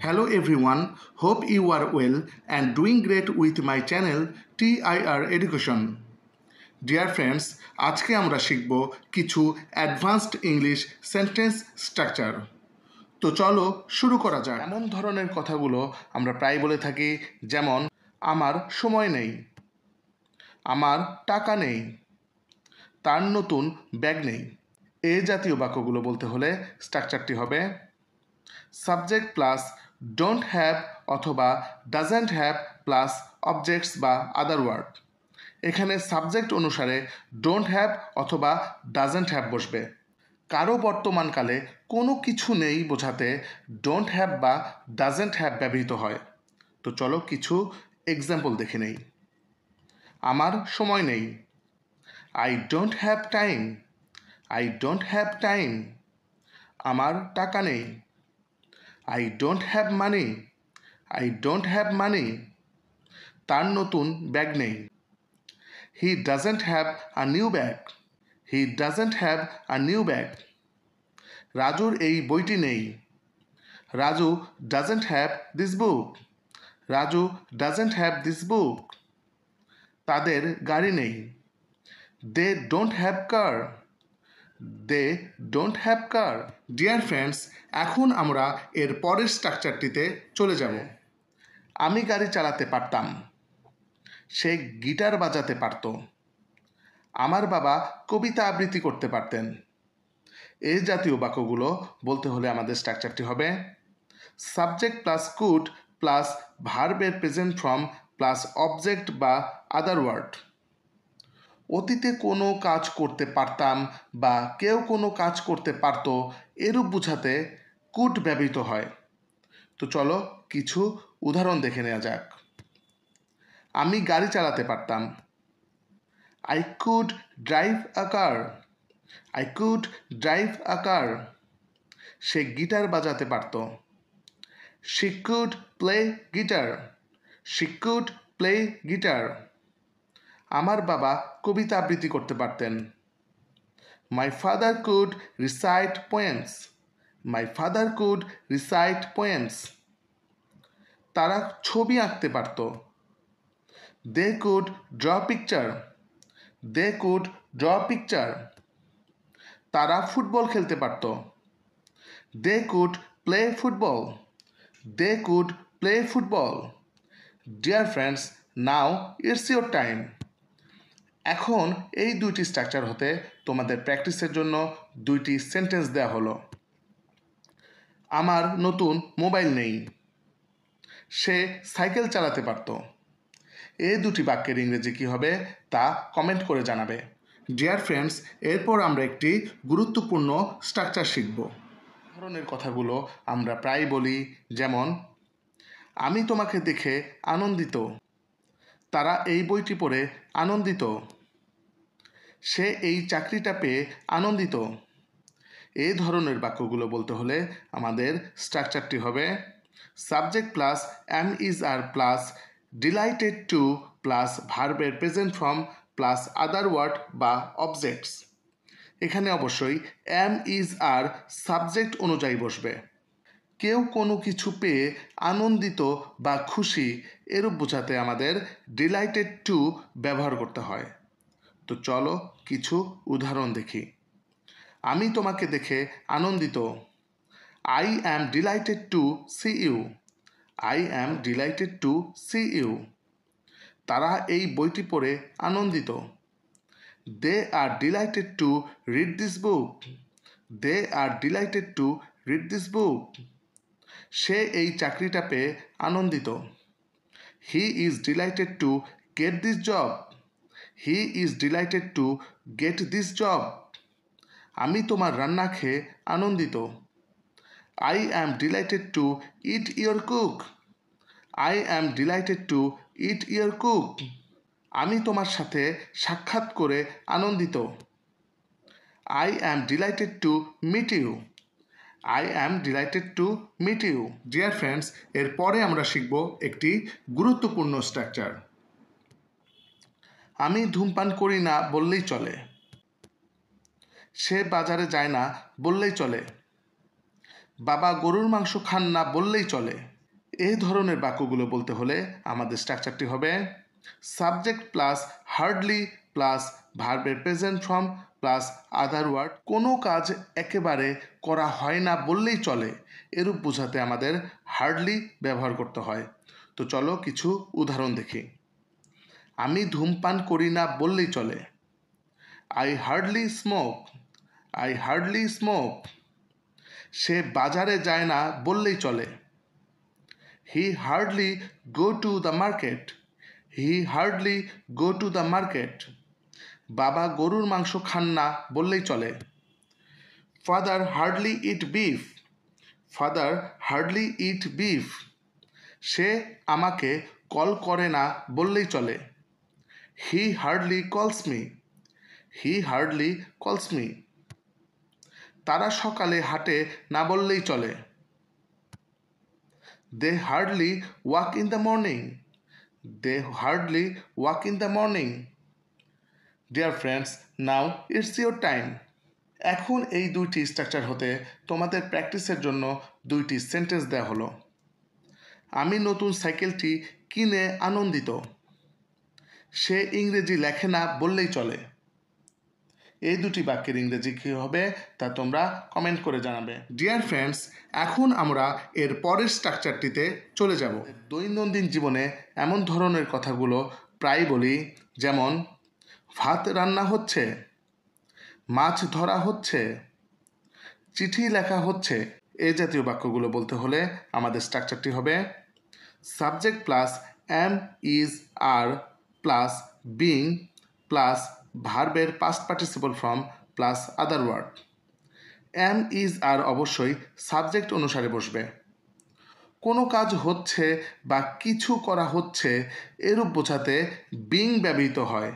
Hello everyone, hope you are well and doing great with my channel TIR Education. Dear friends, আজকে আমরা শিখব কিছু advanced English sentence structure. তো চলো শুরু করা যাক। এমন ধরনের কথাগুলো আমরা প্রায় বলে থাকি, যেমন আমার সময় নেই, আমার টাকা নেই, তার নতুন ব্যাগ নেই। এই জাতীয় বাক্যগুলো বলতে হলে স্ট্রাকচারটি হবে সাবজেক্ট প্লাস ডোন্ট হ্যাভ অথবা ডাজেন্ট হ্যাভ প্লাস অবজেক্টস বা আদার ওয়ার্ড। এখানে সাবজেক্ট অনুসারে ডোন্ট হ্যাভ অথবা ডাজেন্ট হ্যাভ বসবে। কারো বর্তমানকালে কোনো কিছু নেই বোঝাতে ডোন্ট হ্যাভ বা ডাজেন্ট হ্যাভ ব্যবহৃত হয়। তো চলো কিছু এক্সাম্পল দেখে নেই। আমার সময় নেই, I don't have time, I don't have time. আমার টাকা নেই, I don't have money, I don't have money. তার নতুন ব্যাগ নেই, He doesn't have a new bag, He doesn't have a new bag. রাজুর এই বইটি নেই, Raju doesn't have this book, Raju doesn't have this book. তাদের গাড়ি নেই, They don't have car, They don't have car. Dear friends, এখন আমরা এর পরের স্ট্রাকচারটিতে চলে যাব। আমি গাড়ি চালাতে পারতাম, সে গিটার বাজাতে পারত, আমার বাবা কবিতা আবৃত্তি করতে পারতেন। এই জাতীয় বাক্যগুলো বলতে হলে আমাদের স্ট্রাকচারটি হবে সাবজেক্ট প্লাস কুড প্লাস ভার্বের প্রেজেন্ট ফর্ম প্লাস অবজেক্ট বা আদার ওয়ার্ড। অতীতে কোনো কাজ করতে পারতাম বা কেউ কোনো কাজ করতে পারত এরূপ বোঝাতে কুড ব্যবহৃত হয়। তো চলো কিছু উদাহরণ দেখে নেওয়া যাক। আমি গাড়ি চালাতে পারতাম, I could drive a car, I could drive a car. সে গিটার বাজাতে পারত, she could play guitar, she could play guitar. আমার বাবা কবিতা আবৃত্তি করতে পারতেন, my father could recite poems, my father could recite poems. তারা ছবি আঁকতে পারত, they could draw picture, they could draw picture. তারা ফুটবল খেলতে পারত, they could play football, they could play football. Dear friends, now it's your time. এখন এই দুইটি স্ট্রাকচার হতে তোমাদের প্র্যাকটিসের জন্য দুইটি সেন্টেন্স দেওয়া হলো। আমার নতুন মোবাইল নেই, সে সাইকেল চালাতে পারত। এই দুটি বাক্যের ইংরেজি কী হবে তা কমেন্ট করে জানাবে। ডিয়ার ফ্রেন্ডস, এরপর আমরা একটি গুরুত্বপূর্ণ স্ট্রাকচার শিখব। ধরনের কথাগুলো আমরা প্রায় বলি, যেমন আমি তোমাকে দেখে আনন্দিত, তারা এই বইটি পড়ে আনন্দিত, সে এই চাকরিটা পেয়ে আনন্দিত। এই ধরনের বাক্যগুলো বলতে হলে আমাদের স্ট্রাকচারটি হবে subject plus am is are plus delighted to plus ভার্বের present form plus other word বা অবজেক্টস। এখানে অবশ্যই এম ইজ আর সাবজেক্ট অনুযায়ী বসবে। কেউ কোনো কিছু পেয়ে আনন্দিত বা খুশি এরূপ বোঝাতে আমাদের ডিলাইটেড টু ব্যবহার করতে হয়। তো চলো কিছু উদাহরণ দেখি। আমি তোমাকে দেখে আনন্দিত, I am delighted to see you, I am delighted to see you. তারা এই বইটি পড়ে আনন্দিত, they are delighted to read this book, they are delighted to read this book. সে এই চাকরিটা পেয়ে আনন্দিত, he is delighted to get this job, he is delighted to get this job. আমি তোমার রান্না খেয়ে আনন্দিত, I am delighted to eat your cook, I am delighted to eat your cook. আমি তোমার সাথে সাক্ষাৎ করে আনন্দিত, I am delighted to meet you, I am delighted to meet you. Dear friends, এরপরে আমরা শিখব একটি গুরুত্বপূর্ণ স্ট্রাকচার। আমি ধূমপান করি না বললেই চলে, সে বাজারে যায় না বললেই চলে, বাবা গরুর মাংস খান না বললেই চলে, এই ধরনের বাক্যগুলো বলতে হলে আমাদের স্ট্রাকচারটি হবে সাবজেক্ট প্লাস হার্ডলি প্লাস ভার্বের present form plus other word. কোনো কাজ একেবারে করা হয় না বললেই চলে, এরূপ বোঝাতে আমাদের হার্ডলি ব্যবহার করতে হয়। তো চলো কিছু উদাহরণ দেখি। আমি ধূমপান করি না বললেই চলে, I hardly smoke, I hardly smoke. সে বাজারে যায় না বললেই চলে, he hardly go to the market, he hardly go to the market. বাবা গরুর মাংস খান না বললেই চলে, father hardly eat beef, father hardly eat beef. সে আমাকে কল করে না বললেই চলে, he hardly calls me, he hardly calls me. তারা সকালে হাঁটে না বললেই চলে, they hardly walk in the morning, they hardly walk in the morning. Dear friends, now it's your time. এখন এই দুইটি স্ট্রাকচার হতে তোমাদের প্র্যাকটিসের জন্য দুইটি সেন্টেন্স দেওয়া হলো। আমি নতুন সাইকেলটি কিনে আনন্দিত, সে ইংরেজি লেখে না বললেই চলে। এই দুটি বাক্যের ইংরেজি কী হবে তা তোমরা কমেন্ট করে জানাবে। ডিয়ার ফ্রেন্ডস, এখন আমরা এর পরের স্ট্রাকচারটিতে চলে যাব। দৈনন্দিন জীবনে এমন ধরনের কথাগুলো প্রায় বলি, যেমন ভাত রান্না হচ্ছে, মাছ ধরা হচ্ছে, চিঠি লেখা হচ্ছে। এই জাতীয় বাক্যগুলো বলতে হলে আমাদের স্ট্রাকচারটি হবে subject plus am is are plus being plus ভার্বের past participle form plus other word. Am is are অবশ্যই সাবজেক্ট অনুসারে বসবে। কোনো কাজ হচ্ছে বা কিছু করা হচ্ছে এরূপ বোঝাতে বিং ব্যবহৃত হয়।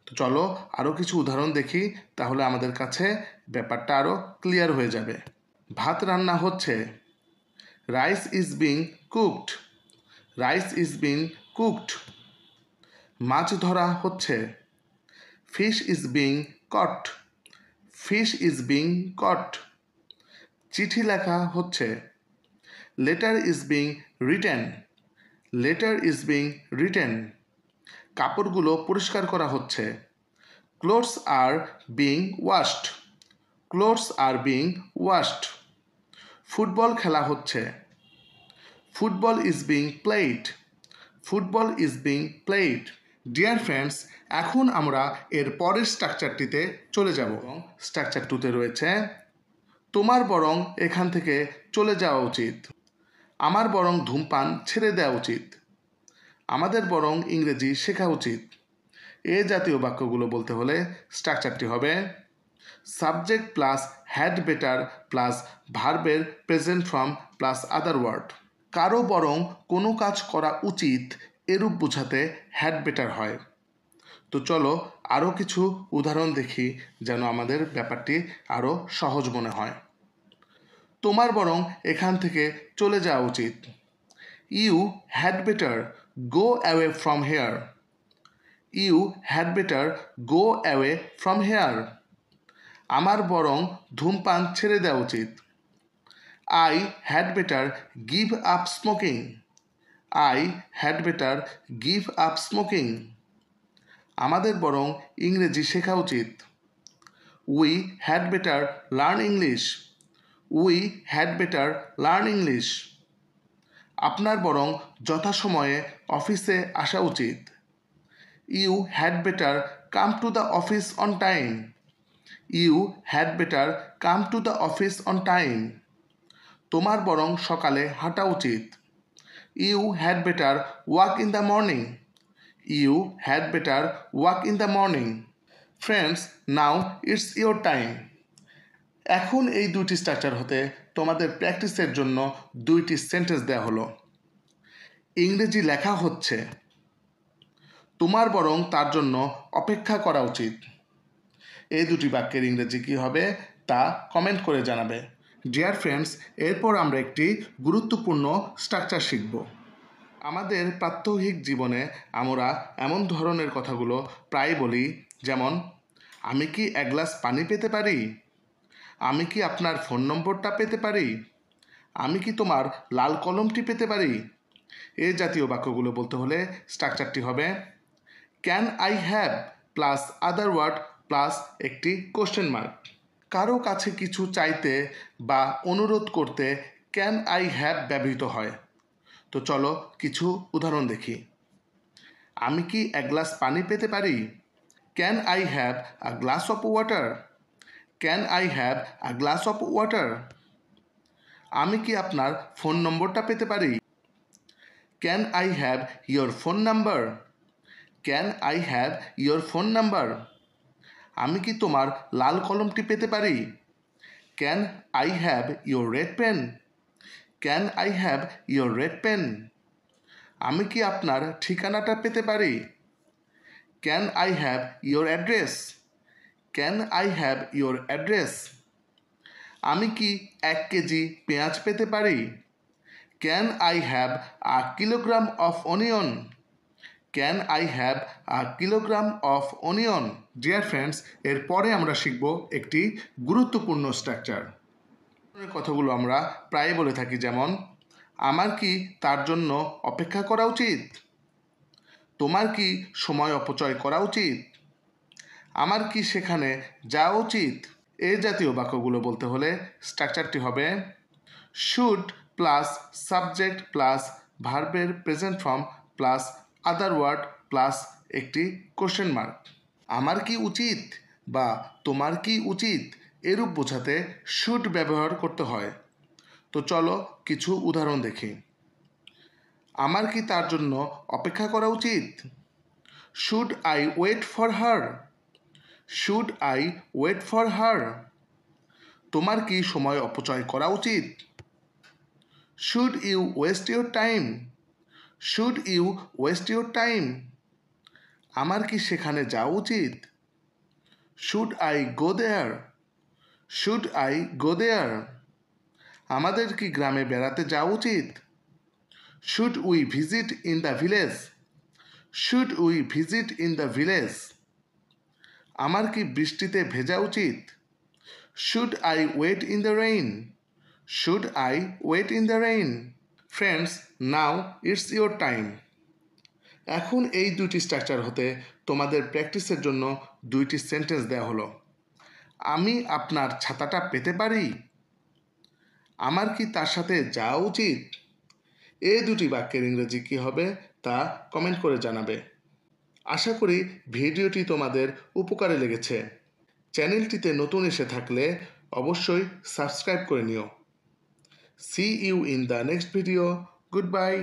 তো চলো আরও কিছু উদাহরণ দেখি, তাহলে আমাদের কাছে ব্যাপারটা আরও ক্লিয়ার হয়ে যাবে। ভাত রান্না হচ্ছে, rice is being cooked, rice is being cooked. মাছ ধরা হচ্ছে, fish is being caught, fish is being caught. চিঠি লেখা হচ্ছে, letter is being written, letter is being written. কাপড়গুলো পরিষ্কার করা হচ্ছে, clothes are being washed, clothes are being washed. Football খেলা হচ্ছে, football is being played, football is being played. Dear friends, এখন আমরা এর পরের স্ট্রাকচারটিতে চলে যাব। স্ট্রাকচার 2তে রয়েছে তোমার বরং এখান থেকে চলে যাওয়া উচিত, আমার বরং ধূমপান ছেড়ে দেওয়া উচিত, আমাদের বরং ইংরেজি শেখা উচিত। এ জাতীয় বাক্যগুলো বলতে হলে স্ট্রাকচারটি হবে subject plus had better plus ভার্বের present form plus other word. কারো বরং কোনো কাজ করা উচিত এরূপ বোঝাতে হ্যাড বেটার হয়। তো চলো আরও কিছু উদাহরণ দেখি, যেন আমাদের ব্যাপারটি আরও সহজ মনে হয়। তোমার বরং এখান থেকে চলে যাওয়া উচিত, you had better go away from here, you had better go away from here. আমার বরং ধূমপান ছেড়ে দেওয়া উচিত, I had better give up smoking, I had better give up smoking. আমাদের বরং ইংরেজি শেখা উচিত, we had better learn English, we had better learn English. আপনার বরং যথাসময়ে অফিসে আসা উচিত, you had better come to the office on time, you had better come to the office on time. তোমার বরং সকালে হাঁটা উচিত, you had better walk in the morning, you had better walk in the morning. Friends, now it's your time. এখন এই দুইটি structure হতে তোমাদের প্র্যাকটিসের জন্য দুইটি সেন্টেন্স দেওয়া হলো। ইংরেজি লেখা হচ্ছে, তোমার বরং তার জন্য অপেক্ষা করা উচিত। এই দুটি বাক্যের ইংরেজি কী হবে তা কমেন্ট করে জানাবে। ডিয়ার ফ্রেন্ডস, এরপর আমরা একটি গুরুত্বপূর্ণ স্ট্রাকচার শিখব। আমাদের প্রাত্যহিক জীবনে আমরা এমন ধরনের কথাগুলো প্রায় বলি, যেমন আমি কি এক গ্লাস পানি পেতে পারি, আমি কি আপনার ফোন নম্বরটা পেতে পারি, আমি কি তোমার লাল কলমটি পেতে পারি? এই জাতীয় বাক্যগুলো বলতে হলে স্ট্রাকচারটি হবে can I have plus other word plus একটি কোশ্চেন মার্ক। কারো কাছে কিছু চাইতে বা অনুরোধ করতে ক্যান আই হ্যাভ ব্যবহৃত হয়। তো চলো কিছু উদাহরণ দেখি। আমি কি এক গ্লাস পানি পেতে পারি? Can I have a glass of water? Can I have a glass of water? আমি কি আপনার ফোন নম্বরটা পেতে পারি? Can I have your phone number? Can I have your phone number? আমি কি তোমার লাল কলমটি পেতে পারি? Can I have your red pen? Can I have your red pen? আমি কি আপনার ঠিকানাটা পেতে পারি? Can I have your address? Can I have your address? আমি কি 1 কেজি পেঁয়াজ পেতে পারি? Can I have a kilogram of onion? Can I have a kilogram of onion? Deer friends, এরপরে আমরা শিখব একটি গুরুত্বপূর্ণ স্ট্রাকচার। কথাগুলো আমরা প্রায় বলে থাকি, যেমন আমার কি তার জন্য অপেক্ষা করা উচিত? তোমার কি সময় অপচয় করা উচিত? আমার কি সেখানে যাওয়া উচিত? এই জাতীয় বাক্যগুলো বলতে হলে স্ট্রাকচারটি হবে শুড প্লাস সাবজেক্ট প্লাস ভার্বের present form plus other word plus একটি কোশ্চেন মার্ক। আমার কি উচিত বা তোমার কি উচিত এরূপ বোঝাতে শুড ব্যবহার করতে হয়। তো চলো কিছু উদাহরণ দেখি। আমার কি তার জন্য অপেক্ষা করা উচিত? Should I wait for her? Should I wait for her? তোমার কি সময় অপচয় করা উচিত? Should you waste your time? Should you waste your time? আমার কি সেখানে যাওয়া উচিত? Should I go there? Should I go there? আমাদের কি গ্রামে বেড়াতে যাওয়া উচিত? Should we visit in the village? Should we visit in the village? আমার কি বৃষ্টিতে ভেজা উচিত? Should I wait in the rain? Should I wait in the rain? Friends, now it's your time. এখন এই দুইটি স্ট্রাকচার হতে তোমাদের প্র্যাকটিসের জন্য 2টি সেন্টেন্স দেওয়া হলো। আমি আপনার ছাতাটা পেতে পারি? আমার কি তার সাথে যাওয়া উচিত? এই দুটি বাক্যের ইংরেজি কী হবে তা কমেন্ট করে জানাবে। আশা করি ভিডিওটি তোমাদের উপকারে লেগেছে। চ্যানেলটিতে নতুন এসে থাকলে অবশ্যই সাবস্ক্রাইব করে নিও। See you in the next video. Goodbye.